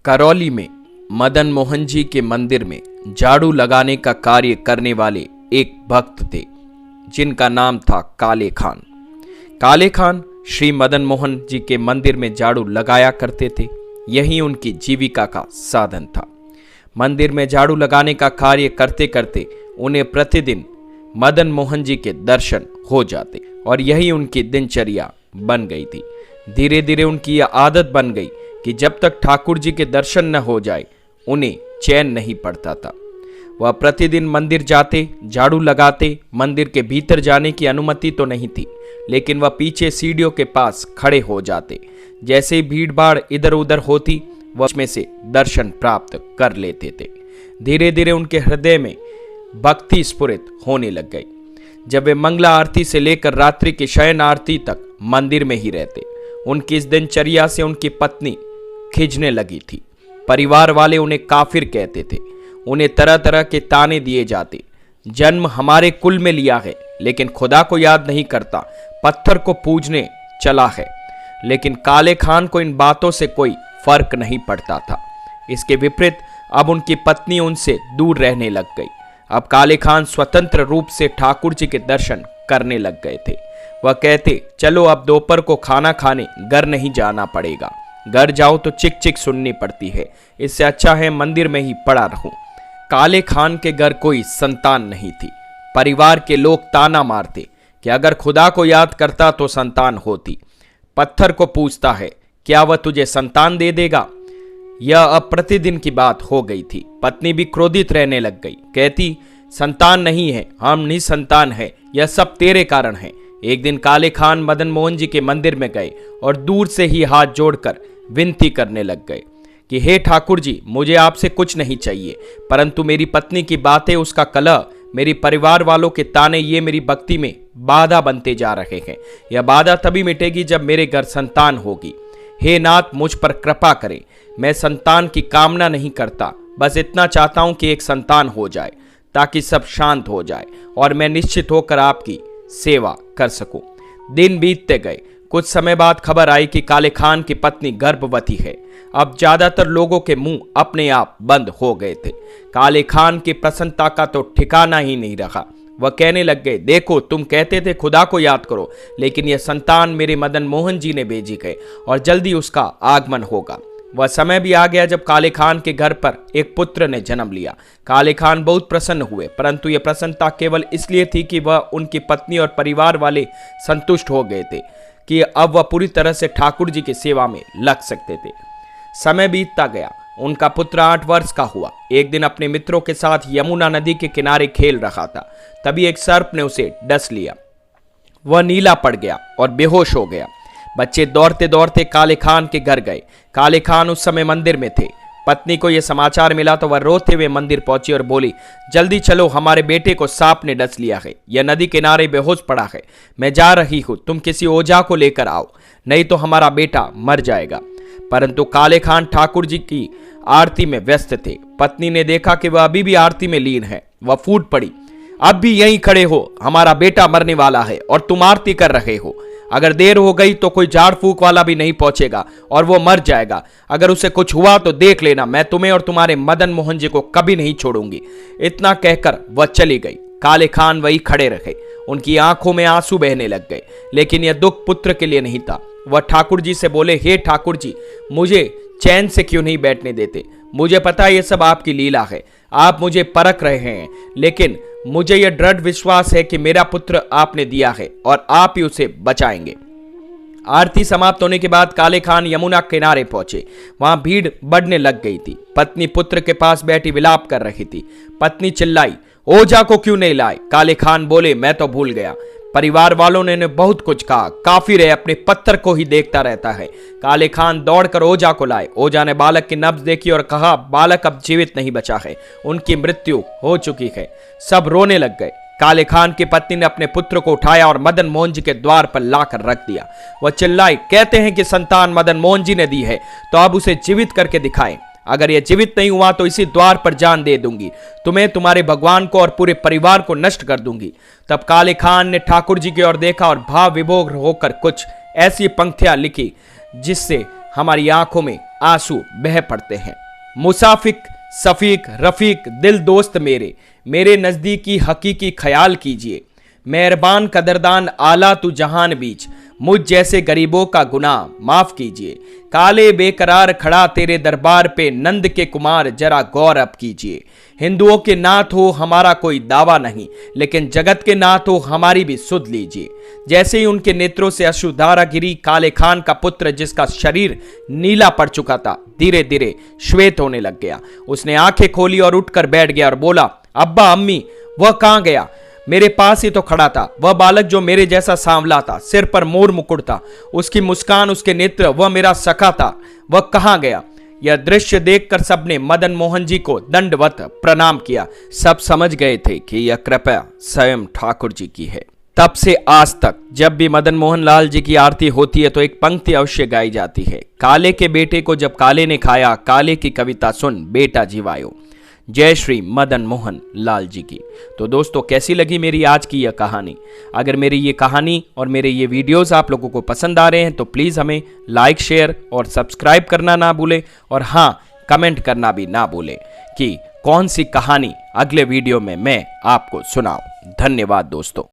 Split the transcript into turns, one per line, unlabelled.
करौली में मदन मोहन जी के मंदिर में झाड़ू लगाने का कार्य करने वाले एक भक्त थे जिनका नाम था काले खान। काले खान श्री मदन मोहन जी के मंदिर में झाड़ू लगाया करते थे। यही उनकी जीविका का साधन था। मंदिर में झाड़ू लगाने का कार्य करते करते उन्हें प्रतिदिन मदन मोहन जी के दर्शन हो जाते और यही उनकी दिनचर्या बन गई थी। धीरे धीरे उनकी यह आदत बन गई कि जब तक ठाकुर जी के दर्शन न हो जाए उन्हें चैन नहीं पड़ता था। वह प्रतिदिन मंदिर जाते, झाड़ू लगाते। मंदिर के भीतर जाने की अनुमति तो नहीं थी, लेकिन वह पीछे सीढ़ियों के पास खड़े हो जाते। जैसे ही भीड़ भाड़ इधर उधर होती वह उसमें से दर्शन प्राप्त कर लेते थे। धीरे धीरे उनके हृदय में भक्ति स्फुरित होने लग गई। जब वे मंगला आरती से लेकर रात्रि की शयन आरती तक मंदिर में ही रहते। उनकी इस दिनचर्या से उनकी पत्नी खिंचने लगी थी। परिवार वाले उन्हें काफिर कहते थे। उन्हें तरह तरह के ताने दिए जाते। जन्म हमारे कुल में लिया है लेकिन खुदा को याद नहीं करता, पत्थर को पूजने चला है। लेकिन काले खान को इन बातों से कोई फर्क नहीं पड़ता था। इसके विपरीत अब उनकी पत्नी उनसे दूर रहने लग गई। अब काले खान स्वतंत्र रूप से ठाकुर जी के दर्शन करने लग गए थे। वह कहते, चलो अब दोपहर को खाना खाने घर नहीं जाना पड़ेगा। घर जाओ तो चिक चिक सुननी पड़ती है, इससे अच्छा है मंदिर में ही पड़ा रहूं। काले खान के घर कोई संतान नहीं थी। परिवार के लोग ताना मारते कि अगर खुदा को याद करता तो संतान होती। पत्थर को पूछता है, क्या वह तुझे संतान दे देगा? यह अब प्रतिदिन की बात हो गई थी। पत्नी भी क्रोधित रहने लग गई। कहती, संतान नहीं है, हम निसंतान है, यह सब तेरे कारण है। एक दिन काले खान मदन मोहन जी के मंदिर में गए और दूर से ही हाथ जोड़कर विनती करने लग गए कि हे ठाकुर जी, मुझे आपसे कुछ नहीं चाहिए, परंतु मेरी पत्नी की बातें, उसका कलह, मेरी परिवार वालों के ताने, ये मेरी भक्ति में बाधा बनते जा रहे हैं। यह बाधा तभी मिटेगी जब मेरे घर संतान होगी। हे नाथ, मुझ पर कृपा करें। मैं संतान की कामना नहीं करता, बस इतना चाहता हूं कि एक संतान हो जाए ताकि सब शांत हो जाए और मैं निश्चित होकर आपकी सेवा कर सकूं। दिन बीतते गए। कुछ समय बाद खबर आई कि काले खान की पत्नी गर्भवती है। अब ज्यादातर लोगों के मुंह अपने आप बंद हो गए थे। काले खान की प्रसन्नता का तो ठिकाना ही नहीं रहा। वह कहने लग गए, देखो, तुम कहते थे खुदा को याद करो, लेकिन यह संतान मेरे मदन मोहन जी ने भेजी है और जल्दी उसका आगमन होगा। वह समय भी आ गया जब काले खान के घर पर एक पुत्र ने जन्म लिया। काले खान बहुत प्रसन्न हुए, परंतु यह प्रसन्नता केवल इसलिए थी कि वह, उनकी पत्नी और परिवार वाले संतुष्ट हो गए थे कि अब वह पूरी तरह से ठाकुर जी की सेवा में लग सकते थे। समय बीतता गया। उनका पुत्र 8 वर्ष का हुआ। एक दिन अपने मित्रों के साथ यमुना नदी के किनारे खेल रहा था। तभी एक सर्प ने उसे डस लिया। वह नीला पड़ गया और बेहोश हो गया। बच्चे दौड़ते दौड़ते काले खान के घर गए। काले खान उस समय मंदिर में थे। पत्नी को यह समाचार मिला तो वह रोते हुए मंदिर पहुंची और बोली, जल्दी चलो, हमारे बेटे को सांप ने डस लिया है। यह नदी किनारे बेहोश पड़ा है। मैं जा रही हूं, तुम किसी ओझा को लेकर आओ, नहीं तो हमारा बेटा मर जाएगा। परंतु काले खान ठाकुर जी की आरती में व्यस्त थे। पत्नी ने देखा कि वह अभी भी आरती में लीन है। वह फूट पड़ी, अब भी यहीं खड़े हो, हमारा बेटा मरने वाला है और तुम आरती कर रहे हो। अगर देर हो गई तो कोई झाड़ फूक वाला भी नहीं पहुंचेगा और वो मर जाएगा। अगर उसे कुछ हुआ तो देख लेना, मैं तुम्हें और तुम्हारे मदन मोहन जी को कभी नहीं छोड़ूंगी। इतना कहकर वह चली गई। काले खान वही खड़े रहे। उनकी आंखों में आंसू बहने लग गए, लेकिन यह दुख पुत्र के लिए नहीं था। वह ठाकुर जी से बोले, हे ठाकुर जी, मुझे चैन से क्यों नहीं बैठने देते? मुझे पता है ये सब आपकी लीला है, आप मुझे परख रहे हैं, लेकिन मुझे यह दृढ़ विश्वास है कि मेरा पुत्र आपने दिया है और आप ही उसे बचाएंगे। आरती समाप्त होने के बाद काले खान यमुना किनारे पहुंचे। वहां भीड़ बढ़ने लग गई थी। पत्नी पुत्र के पास बैठी विलाप कर रही थी। पत्नी चिल्लाई, ओझा को क्यों नहीं लाए? काले खान बोले, मैं तो भूल गया। परिवार वालों ने बहुत कुछ कहा, काफिर है, अपने पत्थर को ही देखता रहता है। काले खान दौड़कर ओझा को लाए। ओझा ने बालक की नब्ज देखी और कहा, बालक अब जीवित नहीं बचा है, उनकी मृत्यु हो चुकी है। सब रोने लग गए। काले खान की पत्नी ने अपने पुत्र को उठाया और मदन मोहन जी के द्वार पर लाकर रख दिया। वह चिल्लाई, कहते हैं कि संतान मदन मोहन जी ने दी है, तो अब उसे जीवित करके दिखाएं। अगर यह जीवित नहीं हुआ तो इसी द्वार पर जान दे दूंगी, तुम्हें, तुम्हारे भगवान को और पूरे परिवार को नष्ट कर दूंगी। तब काले खान ने ठाकुर जी की ओर देखा और भाव विभोर होकर कुछ ऐसी पंक्तियां लिखी जिससे हमारी आंखों में आंसू बह पड़ते हैं। मुसाफिक, सफीक, रफीक, दिल दोस्त मेरे नजदीकी हकीकी ख्याल कीजिए। मेहरबान कदरदान आला तू जहान बीच, मुझ जैसे गरीबों का गुनाह माफ कीजिए। काले बेकरार खड़ा तेरे दरबार पे, नंद के कुमार जरा गौर अब कीजिए। हिंदुओं के नाथ हो हमारा कोई दावा नहीं, लेकिन जगत के नाथ हो हमारी भी सुध लीजिए। जैसे ही उनके नेत्रों से अश्रुधारा गिरी, काले खान का पुत्र जिसका शरीर नीला पड़ चुका था धीरे धीरे श्वेत होने लग गया। उसने आंखें खोली और उठकर बैठ गया और बोला, अब्बा अम्मी वह कहां गया? मेरे पास ही तो खड़ा था वह बालक जो मेरे जैसा सांवला था, सिर पर मोर मुकुट था, उसकी मुस्कान, उसके नेत्र, वह मेरा सखा था, वह कहां गया? यह दृश्य देखकर सबने मदन मोहन जी को दंडवत प्रणाम किया। सब समझ गए थे कि यह कृपा स्वयं ठाकुर जी की है। तब से आज तक जब भी मदन मोहन लाल जी की आरती होती है तो एक पंक्ति अवश्य गाई जाती है, काले के बेटे को जब काले ने खाया, काले की कविता सुन बेटा जीवायो। जय श्री मदन मोहन लाल जी की। तो दोस्तों, कैसी लगी मेरी आज की यह कहानी? अगर मेरी ये कहानी और मेरे ये वीडियोस आप लोगों को पसंद आ रहे हैं तो प्लीज़ हमें लाइक, शेयर और सब्सक्राइब करना ना भूलें, और हाँ, कमेंट करना भी ना भूलें कि कौन सी कहानी अगले वीडियो में मैं आपको सुनाऊं। धन्यवाद दोस्तों।